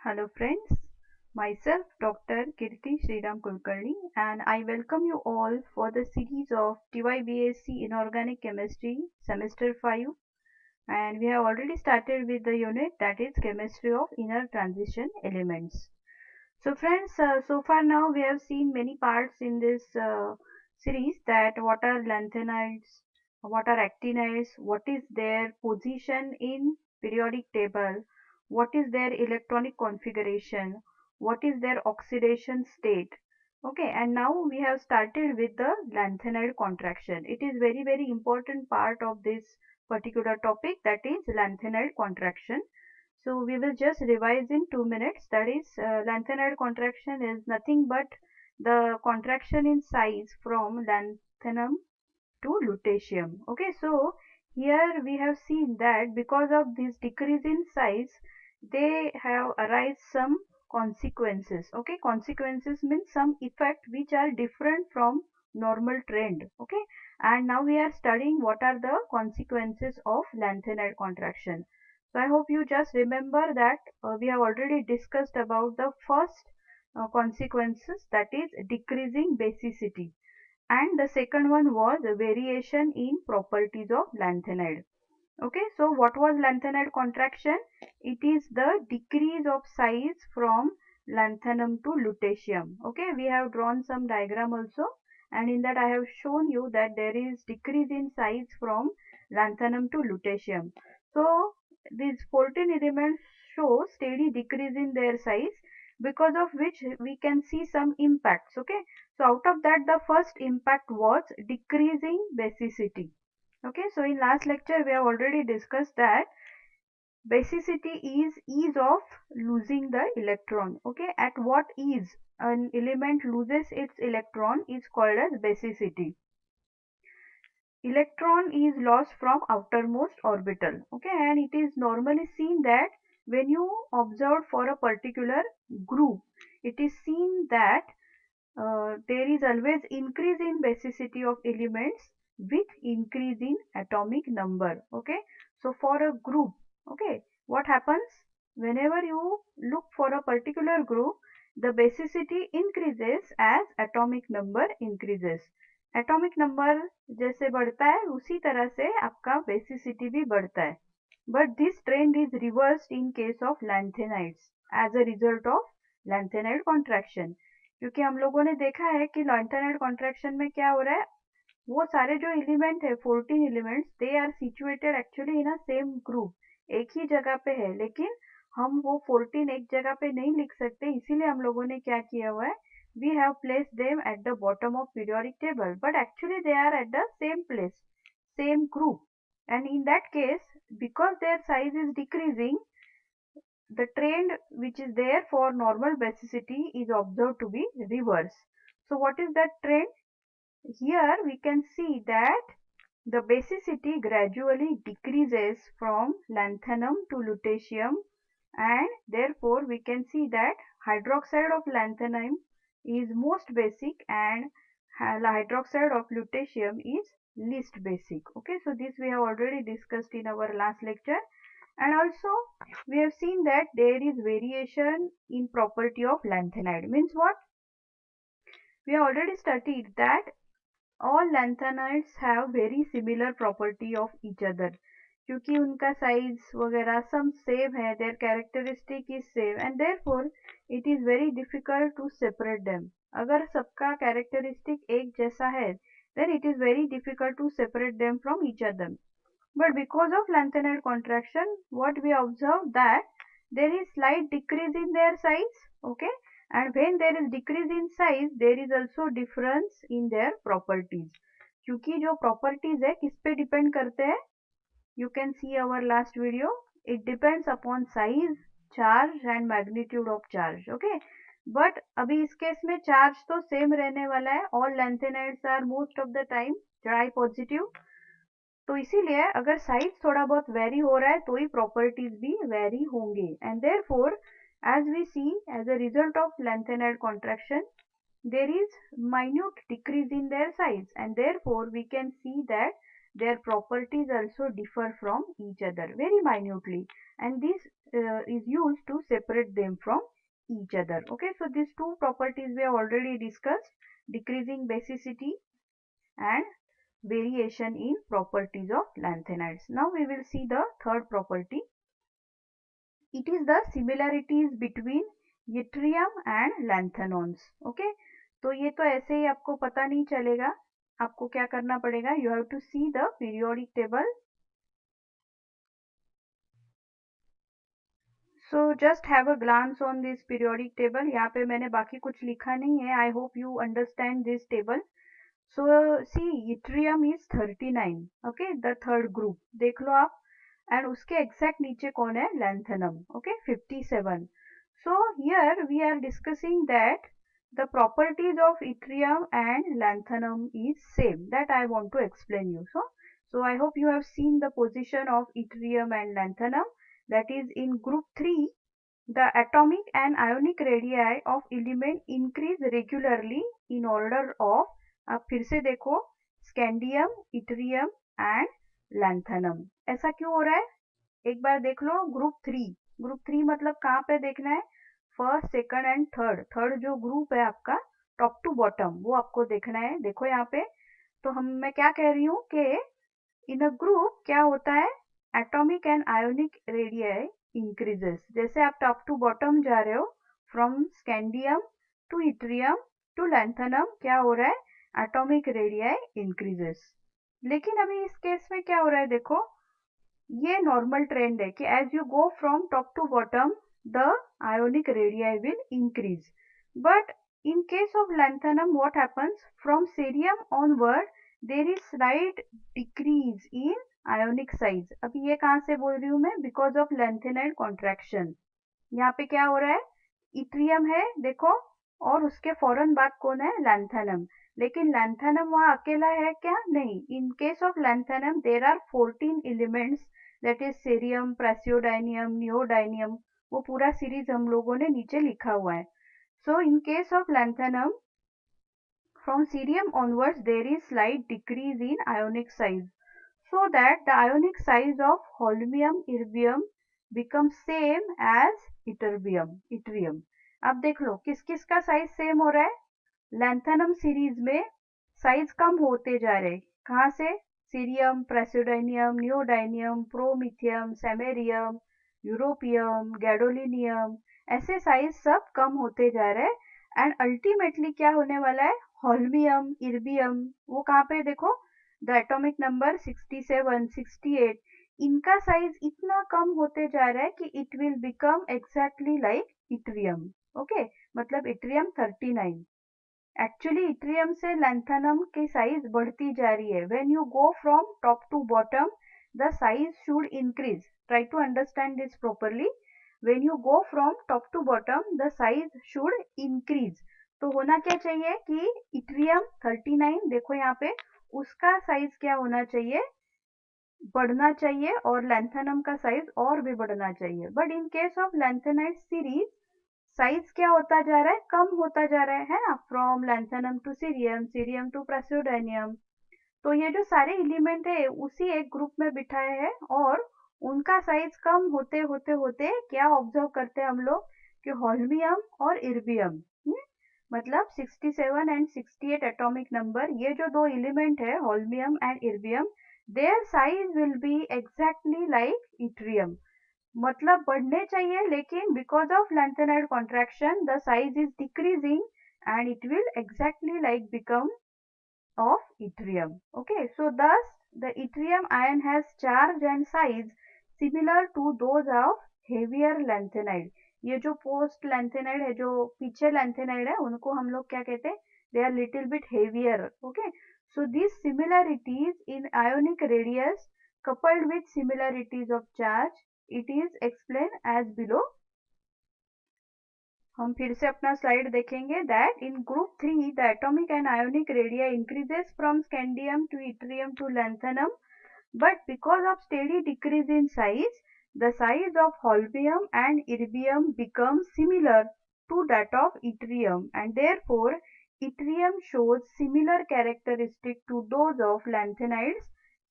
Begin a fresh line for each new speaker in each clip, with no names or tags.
Hello friends, myself Dr. Kirti Sriram Kulkarni and I welcome you all for the series of TYBSc Inorganic Chemistry Semester 5 and we have already started with the unit that is Chemistry of Inner Transition Elements. So friends, so far now we have seen many parts in this series that what are lanthanides, what are actinides, what is their position in periodic table, what is their electronic configuration, what is their oxidation state. Okay, and now we have started with the lanthanide contraction. It is very important part of this particular topic, that is lanthanide contraction. So we will just revise in 2 minutes. That is, lanthanide contraction is nothing but the contraction in size from lanthanum to lutetium. Okay, so here we have seen that because of this decrease in size, they have arise some consequences. Okay, consequences means some effect which are different from normal trend. Okay, and now we are studying what are the consequences of lanthanide contraction. So I hope you just remember that we have already discussed about the first consequences, that is decreasing basicity, and the second one was variation in properties of lanthanide. Okay, so what was lanthanide contraction? It is the decrease of size from lanthanum to lutetium. Okay, we have drawn some diagram also, and in that I have shown you that there is decrease in size from lanthanum to lutetium. So these 14 elements show steady decrease in their size, because of which we can see some impacts. Okay, so out of that the first impact was decreasing basicity. Okay, so in last lecture we have already discussed that basicity is ease of losing the electron. Okay, at what ease an element loses its electron is called as basicity. Electron is lost from outermost orbital. Okay, and it is normally seen that when you observe for a particular group, it is seen that there is always increase in basicity of elements with increase in atomic number. Okay, so for a group, okay, what happens whenever you look for a particular group, the basicity increases as atomic number increases. Atomic number जैसे बढ़ता है उसी तरह से आपका basicity भी बढ़ता है, but this trend is reversed in case of lanthanides as a result of lanthanide contraction. क्योंकि हम लोगों ने देखा है कि लैंथेनाइड कॉन्ट्रैक्शन में क्या हो रहा है, वो सारे जो एलिमेंट है 14 elements, they are situated actually in a same group, एक ही जगह पे है, लेकिन हम वो 14 एक जगह पे नहीं लिख सकते, इसीलिए हम लोगों ने क्या किया हुआ है, we have placed them at the bottom of periodic table, but actually they are at the same place, same group, and in that case because their size is decreasing, the trend which is there for normal basicity is observed to be reverse. So what is that trend? Here we can see that the basicity gradually decreases from lanthanum to lutetium, and therefore we can see that hydroxide of lanthanum is most basic and hydroxide of lutetium is least basic. Okay, so this we have already discussed in our last lecture, and also we have seen that there is variation in property of lanthanide. Means what? We have already studied that all lanthanides have very similar property of each other, क्योंकि उनका size वगैरह सब same है, their characteristic is same and therefore it is very difficult to separate them. अगर सबका characteristic एक जैसा है, then it is very difficult to separate them from each other. But because of lanthanide contraction, what we observe that there is slight decrease in their size. Okay, and when there is decrease in size, there is also difference in their properties. क्योंकि जो properties है किस पे depend करते हैं? You can see our last video. It depends upon size, charge and magnitude of charge. Okay, but अभी इस case में charge तो same रहने वाला है. All lanthanides are most of the time dry positive. तो इसीलिए अगर साइज थोड़ा बहुत वेरी हो रहा है तो ही प्रॉपर्टीज भी वेरी होंगे, and therefore as we see as a result of lanthanide contraction there is minute decrease in their size, and therefore we can see that their properties also differ from each other very minutely, and this is used to separate them from each other. Okay, so these two properties we have already discussed: decreasing basicity and variation in properties of lanthanides. Now we will see the third property. It is the similarities between yttrium and lanthanons. Okay, तो ये तो ऐसे ही आपको पता नहीं चलेगा, आपको क्या करना पड़ेगा, you have to see the periodic table. So just have a glance on this periodic table. यहाँ पे मैंने बाकी कुछ लिखा नहीं है. I hope you understand this table. So see, yttrium is 39. Okay, the third group देख लो आप. And उसके exact नीचे कौन है? Lanthanum. Okay, 57. So here we are discussing that the properties of yttrium and lanthanum is same. That I want to explain you. So I hope you have seen the position of yttrium and lanthanum. That is in group 3. The atomic and ionic radii of element increase regularly in order of, आप फिर से देखो, scandium, yttrium and lanthanum. ऐसा क्यों हो रहा है? एक बार देख लो. ग्रुप 3 मतलब कहाँ पे देखना है? First, second and third. Third जो ग्रुप है आपका टॉप टू बॉटम, वो आपको देखना है. देखो यहाँ पे, तो मैं क्या कह रही हूँ कि इन अ ग्रुप क्या होता है, atomic and ionic radii increases. जैसे आप टॉप टू बॉटम जा रहे हो, from scandium to yttrium to lanthanum, क्या हो रहा है, एटॉमिक रेडियाई इंक्रीजेस. लेकिन अभी इस केस में क्या हो रहा है, देखो ये नॉर्मल ट्रेंड है कि as you go from top to bottom the ionic radii will increase. But in case of lanthanum, what happens, from cerium onward there is slight decrease in ionic size. अभी ये कहाँ से बोल रही हूँ मैं? Because of lanthanide contraction. यहाँ पे क्या हो रहा है, इट्रियम है देखो, और उसके फौरन बाद कौन है, लैंथनम. लेकिन लैंथनम वहाँ अकेला है क्या? नहीं. In case of lanthanum there are 14 elements, that is cerium, praseodymium, neodymium. वो पूरा सीरीज हम लोगों ने नीचे लिखा हुआ है. So in case of lanthanum, from cerium onwards there is slight decrease in ionic size, so that the ionic size of holmium, erbium becomes same as yttrium. अब देख लो किस किस का साइज सेम हो रहा है. लैंथनम सीरीज में size कम होते जा रहे. कहाँ से? Cerium, praseodymium, neodymium, promethium, samarium, europium, gadolinium, ऐसे साइज सब कम होते जा रहे हैं. एंड अल्टीमेटली क्या होने वाला है, होल्मियम, इर्बियम, वो कहाँ पे देखो, द एटॉमिक नंबर 67, 68, इनका साइज इतना कम होते जा रहा है कि it will become exactly like yttrium. Okay, मतलब इट्रियम 39. एक्चुअली इट्रियम से लैंथनम की साइज बढ़ती जा रही है. When you go from top to bottom the size should increase. Try to understand this properly. When you go from top to bottom the size should increase. तो होना क्या चाहिए कि इट्रियम 39 देखो यहाँ पे, उसका साइज क्या होना चाहिए, बढ़ना चाहिए, और लैंथनम का साइज और भी बढ़ना चाहिए. But in case of lanthanide series size क्या होता जा रहा है, कम होता जा रहा है ना, from lanthanum to cerium, cerium to praseodymium. तो ये जो सारे एलिमेंट है उसी एक ग्रुप में बिठाए हैं, और उनका साइज कम होते होते होते क्या ऑब्जर्व करते हैं हम लोग कि होल्मियम और इर्बियम, मतलब 67 एंड 68 एटॉमिक नंबर, ये जो दो एलिमेंट है holmium and इर्बियम, their size will be exactly like yttrium. मतलब बढ़ने चाहिए, लेकिन because of lanthanide contraction the size is decreasing and it will exactly like become of yttrium. Okay, so thus the yttrium ion has charge and size similar to those of heavier lanthanide. ये जो post lanthanide है, जो पीछे lanthanide है, उनको हम लोग क्या कहते हैं, they are little bit heavier. Okay, so these similarities in ionic radius coupled with similarities of charge, it is explained as below. हम फिर से अपना स्लाइड देखेंगे. That in group 3 the atomic and ionic radia increases from scandium to yttrium to lanthanum, but because of steady decrease in size, the size of holmium and erbium becomes similar to that of yttrium, and therefore yttrium shows similar characteristic to those of lanthanides,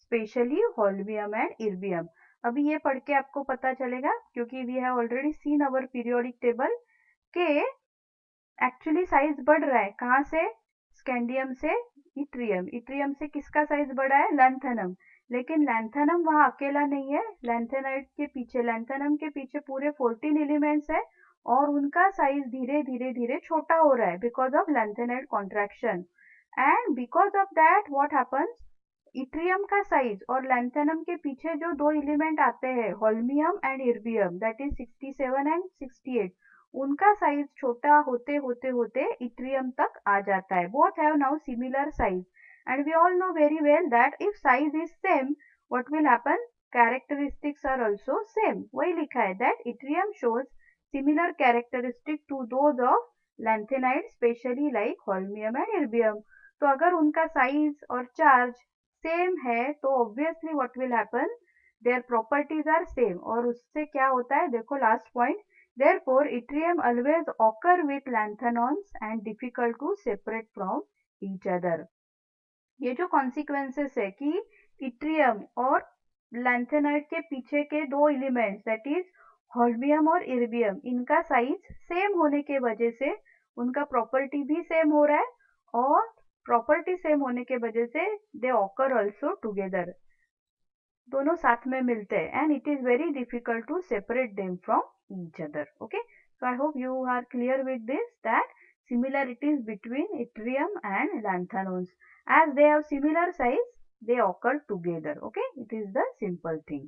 specially holmium and erbium. अभी ये पढ़ के आपको पता चलेगा, क्योंकि we have already seen our periodic table के actually size बढ़ रहा है। कहाँ से? स्कैंडियम से इट्रियम, इट्रियम से किसका साइज बढ़ा है? लैंथेनम। लेकिन लैंथेनम वहाँ अकेला नहीं है, लैंथेनाइट के पीछे, लैंथेनम के पीछे पूरे 14 एलिमेंट्स है और उनका साइज धीरे धीरे धीरे छोटा हो रहा है because of lanthanide contraction. And because of that what happens, yttrium का साइज और लैंथेनम के पीछे जो दो एलिमेंट आते हैं holmium and इर्बियम, that is 67 and 68, उनका साइज छोटा होते होते होते इट्रियम तक आ जाता है। Both have now similar size and we all know very well that if size is same what will happen, characteristics are also same. वही लिखा है that yttrium shows similar characteristic to those of lanthanide specially like holmium and erbium. तो अगर उनका size और charge same है तो obviously what will happen, their properties are same. और उससे क्या होता है, देखो last point, therefore yttrium always occur with lanthanons and difficult to separate from each other। ये जो consequences है कि yttrium और लैंथेनाइट के पीछे के दो एलिमेंट्स दैट इज होल्मियम और इर्बियम, इनका साइज सेम होने के वजह से उनका प्रॉपर्टी भी सेम हो रहा है और प्रॉपर्टी सेम होने के वजह से दे ऑकर ऑल्सो टुगेदर, दोनों साथ में मिलते हैं and it is very difficult to separate them from each other. Okay, so I hope you are clear with this that similarities between yttrium and lanthanones, as they have similar size, they occur together. Okay, it is the simple thing.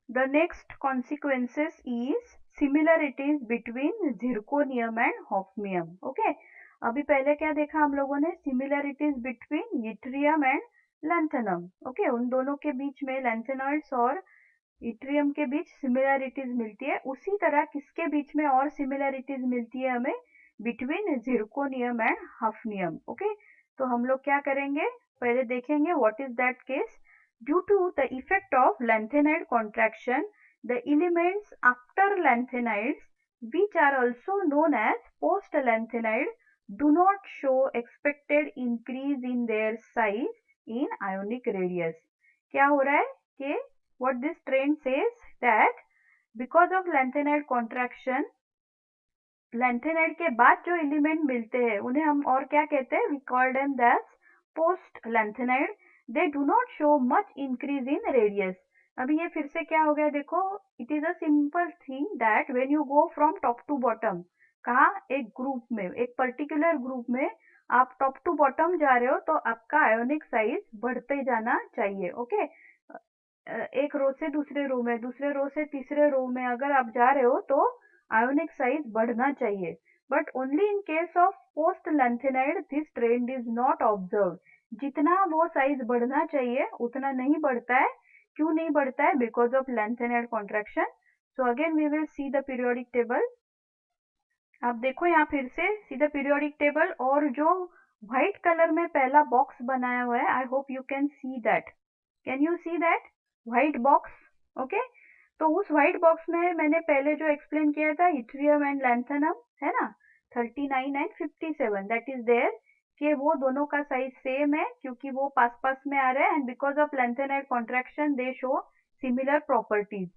The next consequences is similarities between zirconium and hafnium. Okay, अभी पहले क्या देखा हम लोगों ने? similarities between yttrium and lanthanum. Okay, उन दोनों के बीच में लैंथेनॉइड्स और इट्रियम के बीच सिमिलैरिटीज मिलती है। उसी तरह किसके बीच में और सिमिलैरिटीज मिलती है हमें? Between zirconium and hafnium. Okay, तो हम लोग क्या करेंगे, पहले देखेंगे what is that case. Due to the effect of lanthanide contraction, the elements after lanthanides which are also known as post lanthanide do not show expected increase in their size in ionic radius। क्या हो रहा है कि what this trend says that because of lanthanide contraction, lanthanide के बाद जो element मिलते हैं उन्हें हम और क्या कहते हैं? We call them that post lanthanide. They do not show much increase in radius. अभी ये फिर से क्या हो गया, देखो, it is a simple thing that when you go from top to bottom, कहा एक ग्रुप में, एक पर्टिकुलर ग्रुप में आप टॉप टू बॉटम जा रहे हो तो आपका आयोनिक साइज बढ़ते जाना चाहिए। ओके, एक रो से दूसरे रो में, दूसरे रो से तीसरे रो में अगर आप जा रहे हो तो आयोनिक साइज बढ़ना चाहिए। But only in case of post lanthanide this trend is not observe. जितना वो साइज बढ़ना चाहिए उतना नहीं बढ़ता है। क्यों नहीं बढ़ता है? Because of lanthanide contraction. So again we will see the periodic table. आप देखो यहाँ फिर से सी द पीरियोडिक टेबल, और जो व्हाइट कलर में पहला बॉक्स बनाया हुआ है, आई hope you can see that. Can you see that white box? Okay, तो उस व्हाइट बॉक्स में मैंने पहले जो एक्सप्लेन किया था इट्रियम एंड लैंथेनम, है ना, 39 एंड 57, दैट इज देयर, कि वो दोनों का साइज सेम है क्योंकि वो पास पास में आ रहे हैं and because of lanthanide contraction they show similar properties.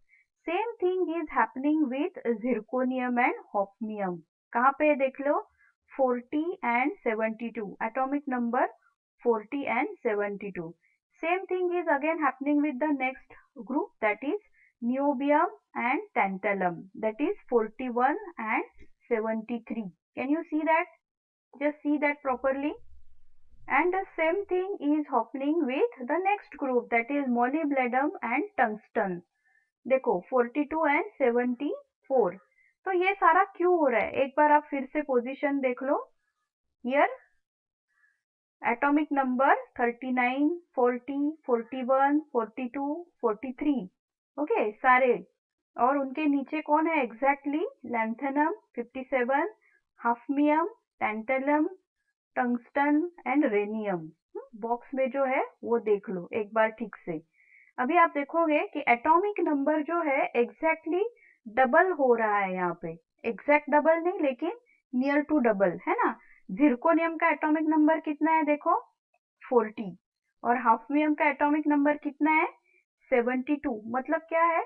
Same thing is happening with zirconium and hafnium. कहाँ पे देख लो, 40 and 72, atomic number 40 and 72। Same thing is again happening with the next group, that is niobium and tantalum, that is 41 and 73. Can you see that? Just see that properly. And the same thing is happening with the next group, that is molybdenum and tungsten. देखो 42 and 74। तो ये सारा क्यों हो रहा है? एक बार आप फिर से पोजीशन देख लो। Here atomic number 39, 40, 41, 42, 43, ओके सारे, और उनके नीचे कौन है exactly? Lanthanum 57, hafnium, tantalum, tungsten and rhenium. Box में जो है वो देख लो एक बार ठीक से। अभी आप देखोगे कि एटॉमिक नंबर जो है एग्जैक्टली डबल हो रहा है यहाँ पे, एग्जैक्ट डबल नहीं लेकिन नियर टू डबल, है ना। जिरकोनियम का एटॉमिक नंबर कितना है देखो, 40, और हाफमियम का एटॉमिक नंबर कितना है? 72। मतलब क्या है?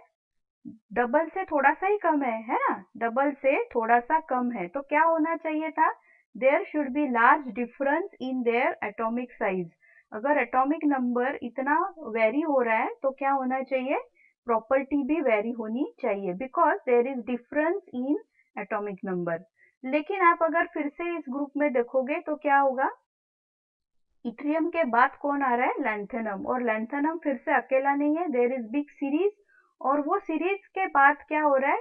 डबल से थोड़ा सा ही कम है ना? डबल से थोड़ा सा कम है, तो क्या होना चाहिए था? There should be large difference in their atomic size. अगर एटॉमिक नंबर इतना वेरी हो रहा है तो क्या होना चाहिए? प्रॉपर्टी भी वेरी होनी चाहिए, because there is difference in atomic number. लेकिन आप अगर फिर से इस ग्रुप में देखोगे तो क्या होगा? इथ्रियम के बाद कौन आ रहा है? लैंथेनम। और लैंथेनम फिर से अकेला नहीं है, देयर इज बिग सीरीज। और वो सीरीज के बाद क्या हो रहा है?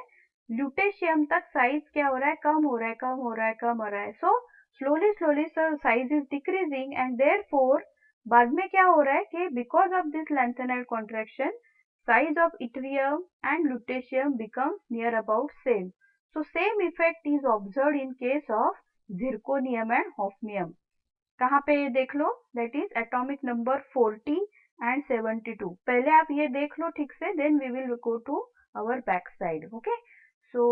ल्यूटेशियम तक साइज क्या हो रहा है? कम हो रहा है, कम हो रहा है, कम हो रहा है। So slowly slowly size is decreasing and therefore बाद में क्या हो रहा है कि because of this lanthanide contraction size of yttrium and lutetium becomes near about same. So same effect is observed in case of zirconium and hafnium. कहाँ पे ये देख लो? That is atomic number 40 and 72। पहले आप ये देख लो ठीक से, then we will go to our back side. Okay, so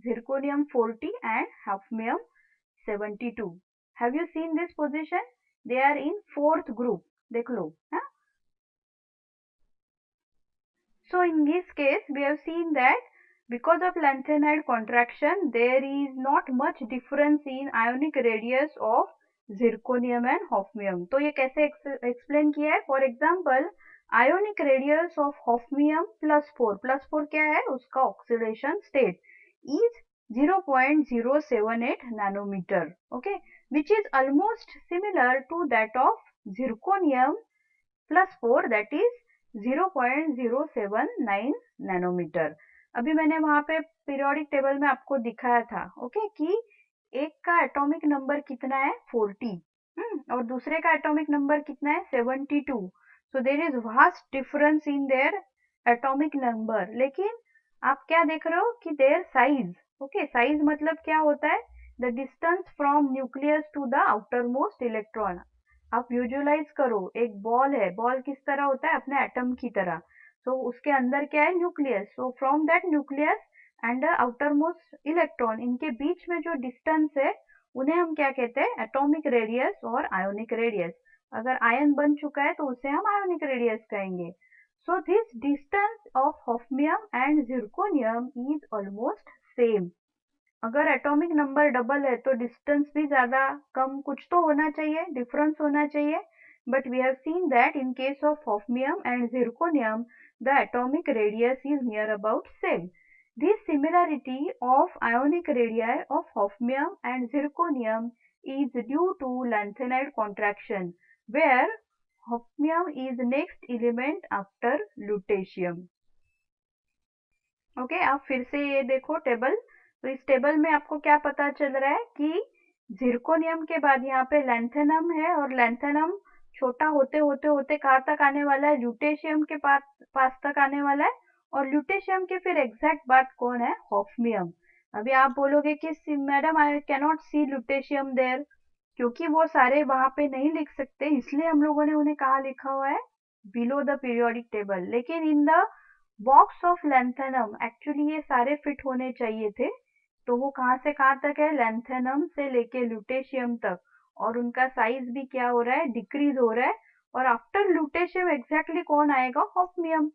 zirconium 40 and hafnium 72। Have you seen this position? They are in fourth group, देख लो। हाँ, so in this case we have seen that because of lanthanide contraction there is not much difference in ionic radius of zirconium and hafnium। तो ये कैसे explain किया है? For example ionic radius of hafnium +4 क्या है? उसका oxidation state is 0.078 nanometer, okay, which is almost similar to that of zirconium +4 that is 0.079 nanometre. अभी मैंने वहां पे पीरियोडिक टेबल में आपको दिखाया था, ओके, कि एक का एटॉमिक नंबर कितना है? 40, और दूसरे का एटॉमिक नंबर कितना है? 72। So there is vast difference in their atomic number. लेकिन आप क्या देख रहे हो कि देयर साइज, ओके, साइज मतलब क्या होता है? The distance from nucleus to the outermost electron. आप विजुअलाइज करो, एक बॉल है, बॉल किस तरह होता है? अपने एटम की तरह। तो उसके अंदर क्या है? Nucleus. So from that nucleus and the outermost electron, इनके बीच में जो डिस्टेंस है उन्हें हम क्या कहते हैं? एटॉमिक रेडियस और आयोनिक रेडियस। अगर आयन बन चुका है तो उसे हम आयोनिक रेडियस कहेंगे। So this distance of hafnium and zirconium is almost same. अगर एटॉमिक नंबर डबल है तो डिस्टेंस भी ज्यादा कम कुछ तो होना चाहिए, डिफरेंस होना चाहिए। But we have seen that in case of hafnium and zirconium the atomic radius is near about same. This similarity of ionic radii of hafnium and zirconium is due to lanthanide contraction where hafnium is next element after lutetium. Okay, आप फिर से ये देखो table. तो इस table में आपको क्या पता चल रहा है कि जिरकोनियम के बाद यहाँ पे लैंथेनम है, और लैंथेनम छोटा होते होते होते कहाँ तक आने वाला है? ल्यूटेशियम के पास तक आने वाला है। और ल्यूटेशियम के फिर एग्जैक्ट बात कौन है? हॉफमियम। अभी आप बोलोगे कि madam I can not see lutetium there, क्योंकि वो सारे वहां पे नहीं लिख सकते, इसलिए हम लोगों ने उन्हें कहा लिखा हुआ है? Below the periodic table. लेकिन in the box of lanthanum actually ये सारे फिट होने चाहिए थे। तो वो कहाँ से कहाँ तक है? लैंथेनम से लेके ल्यूटेशियम तक। और उनका साइज भी क्या हो रहा है? डिक्रीज हो रहा है। और आफ्टर ल्यूटेशियम एग्जैक्टली कौन आएगा? Hafnium.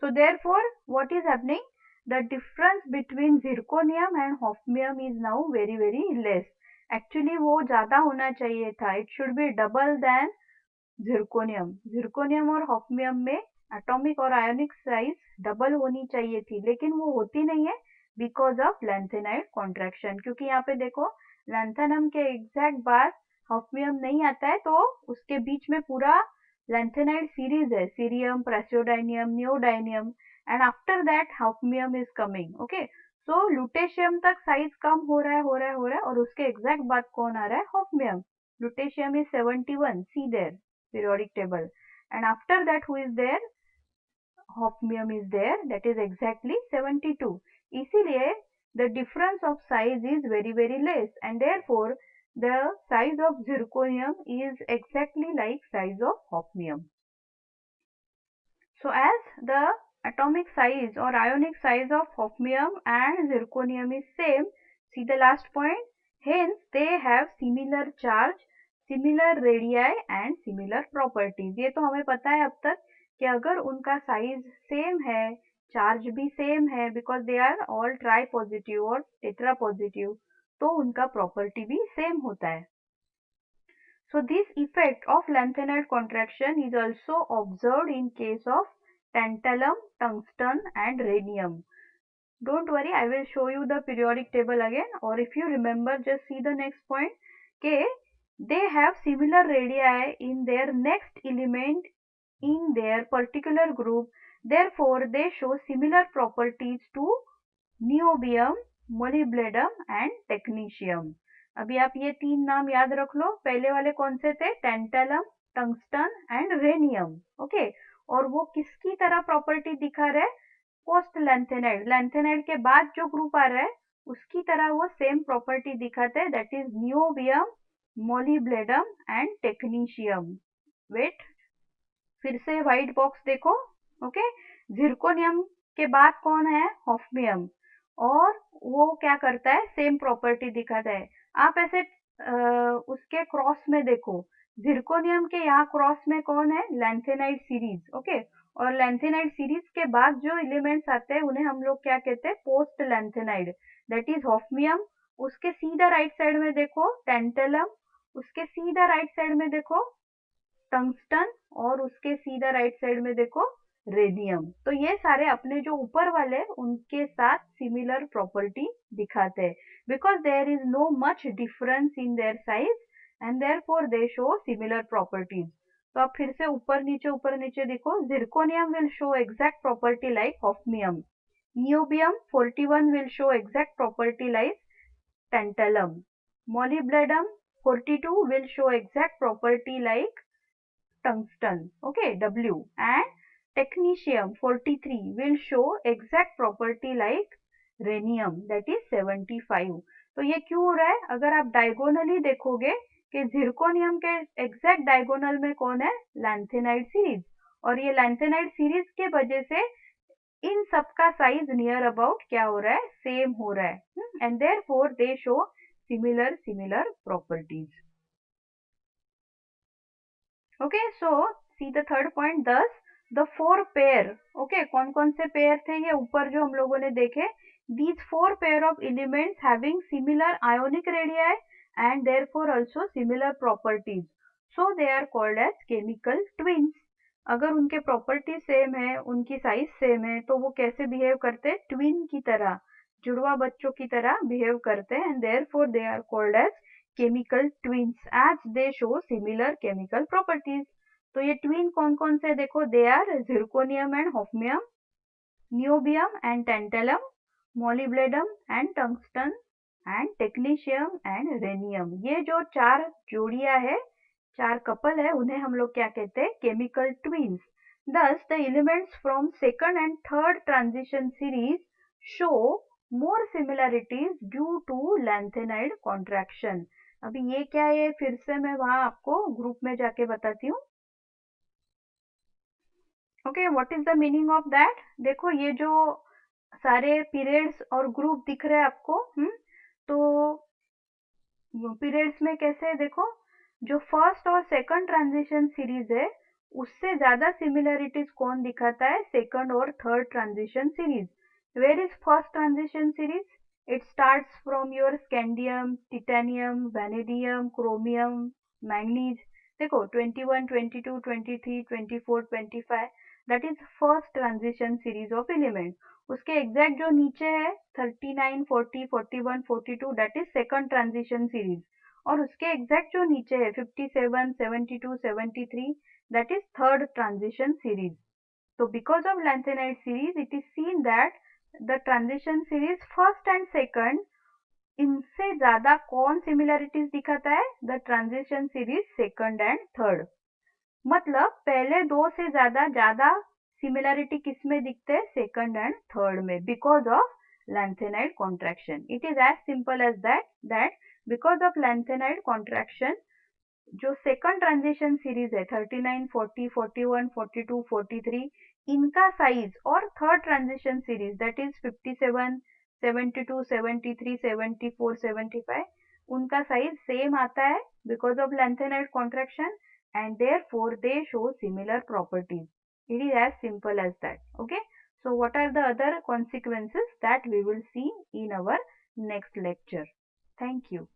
So therefore, what is happening? The difference between zirconium and hafnium is now very very less. Actually वो ज़्यादा होना चाहिए था. It should be double than zirconium. Zirconium और hafnium में एटॉमिक और आयोनिक साइज डबल होनी चाहिए थी, लेकिन वो होती नहीं है बिकॉज ऑफ लैंथेनाइड कॉन्ट्रैक्शन। क्योंकि यहाँ पे देखो, लैंथेनम के एग्जैक्ट बाद हॉफनियम नहीं आता है, तो उसके बीच में पूरा lanthanide series है, cerium, praseodymium, neodymium, and after that hafnium is coming. Okay, so lutetium तक साइज कम हो रहा है, हो रहा है, हो रहा है, और उसके एग्जैक्ट बाद कौन आ रहा है? Hafnium. Lutetium is 71, see there periodic table, and after that who is there? Hafnium is there, that is exactly 72। इसीलिए the difference of size is very very less, and therefore the size of zirconium is exactly like size of hafnium. So as the atomic size or ionic size of hafnium and zirconium is same, see the last point, hence they have similar charge, similar radii and similar properties. ये तो हमें पता है अब तक कि अगर उनका साइज सेम है, चार्ज भी सेम है, because they are all tri positive और टेट्रा पॉजिटिव, तो उनका प्रॉपर्टी भी सेम होता है। So this effect of lanthanide contraction is also observed in case of tantalum, tungsten and rhenium. Don't worry, I will show you the periodic table again, or if you remember, just see the next point. Okay, they have similar radii in their next element in their particular group, therefore they show similar properties to niobium, molybdenum and technetium. अभी आप ये तीन नाम याद रख लो। पहले वाले कौन से थे? Tantalum, tungsten and rhenium. Okay, और वो किसकी तरह प्रॉपर्टी दिखा रहे? पोस्ट लैंथेनाइड, लैंथेनाइड के बाद जो ग्रुप आ रहा है उसकी तरह वो सेम प्रॉपर्टी दिखाते हैं, that is niobium, molybdenum and technetium. Wait, फिर से व्हाइट बॉक्स देखो। ओके, जिरकोनियम के बाद कौन है? हॉफमियम, और वो क्या करता है? सेम प्रॉपर्टी दिखाता है। आप ऐसे उसके क्रॉस में देखो, जिरकोनियम के यहाँ क्रॉस में कौन है? Lanthanide series. ओके, और लैंथेनाइड सीरीज के बाद जो एलिमेंट्स आते हैं उन्हें हम लोग क्या कहते हैं? Post lanthanide, that is hafnium. उसके सीधा राइट साइड में देखो टेंटलम, उसके सीधा राइट साइड में देखो टंगस्टन, और उसके सीधा राइट साइड में देखो रेडियम। तो ये सारे अपने जो ऊपर वाले उनके साथ सिमिलर प्रॉपर्टी दिखाते हैं, because there is no much difference in their size and therefore they show similar properties. तो आप फिर से ऊपर नीचे देखो। Zirconium will show exact property like hafnium, niobium 41 will show exact property like tantalum, molybdenum 42 will show exact property like tungsten, okay, W, and technetium 43 will show exact property like rhenium, that is 75. तो ये क्यों हो रहा है? अगर आप diagonally देखोगे कि जिरकोनियम के एग्जैक्ट डायगोनल में कौन है? लैंथेनाइड सीरीज, और ये लैंथेनाइड सीरीज के वजह से इन सबका साइज नियर अबाउट क्या हो रहा है? सेम हो रहा है, and therefore they show similar properties. Okay, so see the third point, दस द फोर पेयर। ओके, कौन कौन से पेयर थे ये ऊपर जो हम लोगों ने देखे? These four pair of elements having similar ionic radii and therefore also similar properties, so they are called as chemical twins. अगर उनके प्रॉपर्टी सेम है, उनकी साइज सेम है, तो वो कैसे बिहेव करते हैं? ट्विन की तरह, जुड़वा बच्चों की तरह बिहेव करते हैं, and therefore they are called as chemical twins as they show similar chemical properties। तो ये ट्विन कौन कौन से देखो? They are zirconium and hafnium, niobium and tantalum, molybdenum and tungsten and technetium and rhenium. ये जो चार जोड़ियां है, चार कपल है, उन्हें हम लोग क्या कहते हैं? Chemical twins. Thus, the elements from second and third transition series show more similarities due to lanthanide contraction। अभी ये क्या है? फिर से मैं वहां आपको ग्रुप में जाके बताती हूँ। Okay, what is the meaning of that? देखो, ये जो सारे पीरियड्स और ग्रुप दिख रहे हैं आपको, तो पीरियड्स में कैसे है? देखो, जो फर्स्ट और सेकंड ट्रांजिशन सीरीज है उससे ज्यादा सिमिलरिटीज कौन दिखाता है? सेकंड और third transition series. Where is first transition series? It starts from your scandium, titanium, vanadium, chromium, manganese. देखो 21, 22, 23, 24, 25, that is first transition series of element. उसके एग्जैक्ट जो नीचे है 39, 40, 41, 42, that is second transition series, और उसके exact जो नीचे है 57, 72, 73, that is third transition series. तो because of lanthanide series it is seen that the transition series first and second, इनसे ज्यादा कौन सिमिलरिटीज दिखाता है? The transition series second and third. मतलब पहले दो से ज्यादा सिमिलरिटी किस में दिखते हैं? सेकंड एंड थर्ड में, because of lanthanide contraction. It is as simple as that because of lanthanide contraction जो सेकंड ट्रांजिशन सीरीज है 39, 40, 41, 42, 43, इनका साइज, और third transition series that is 57, 72, 73, 74, 75, उनका साइज सेम आता है because of lengthened contraction and therefore they show similar properties. It is as simple as that. Okay. So what are the other consequences that we will see in our next lecture? Thank you.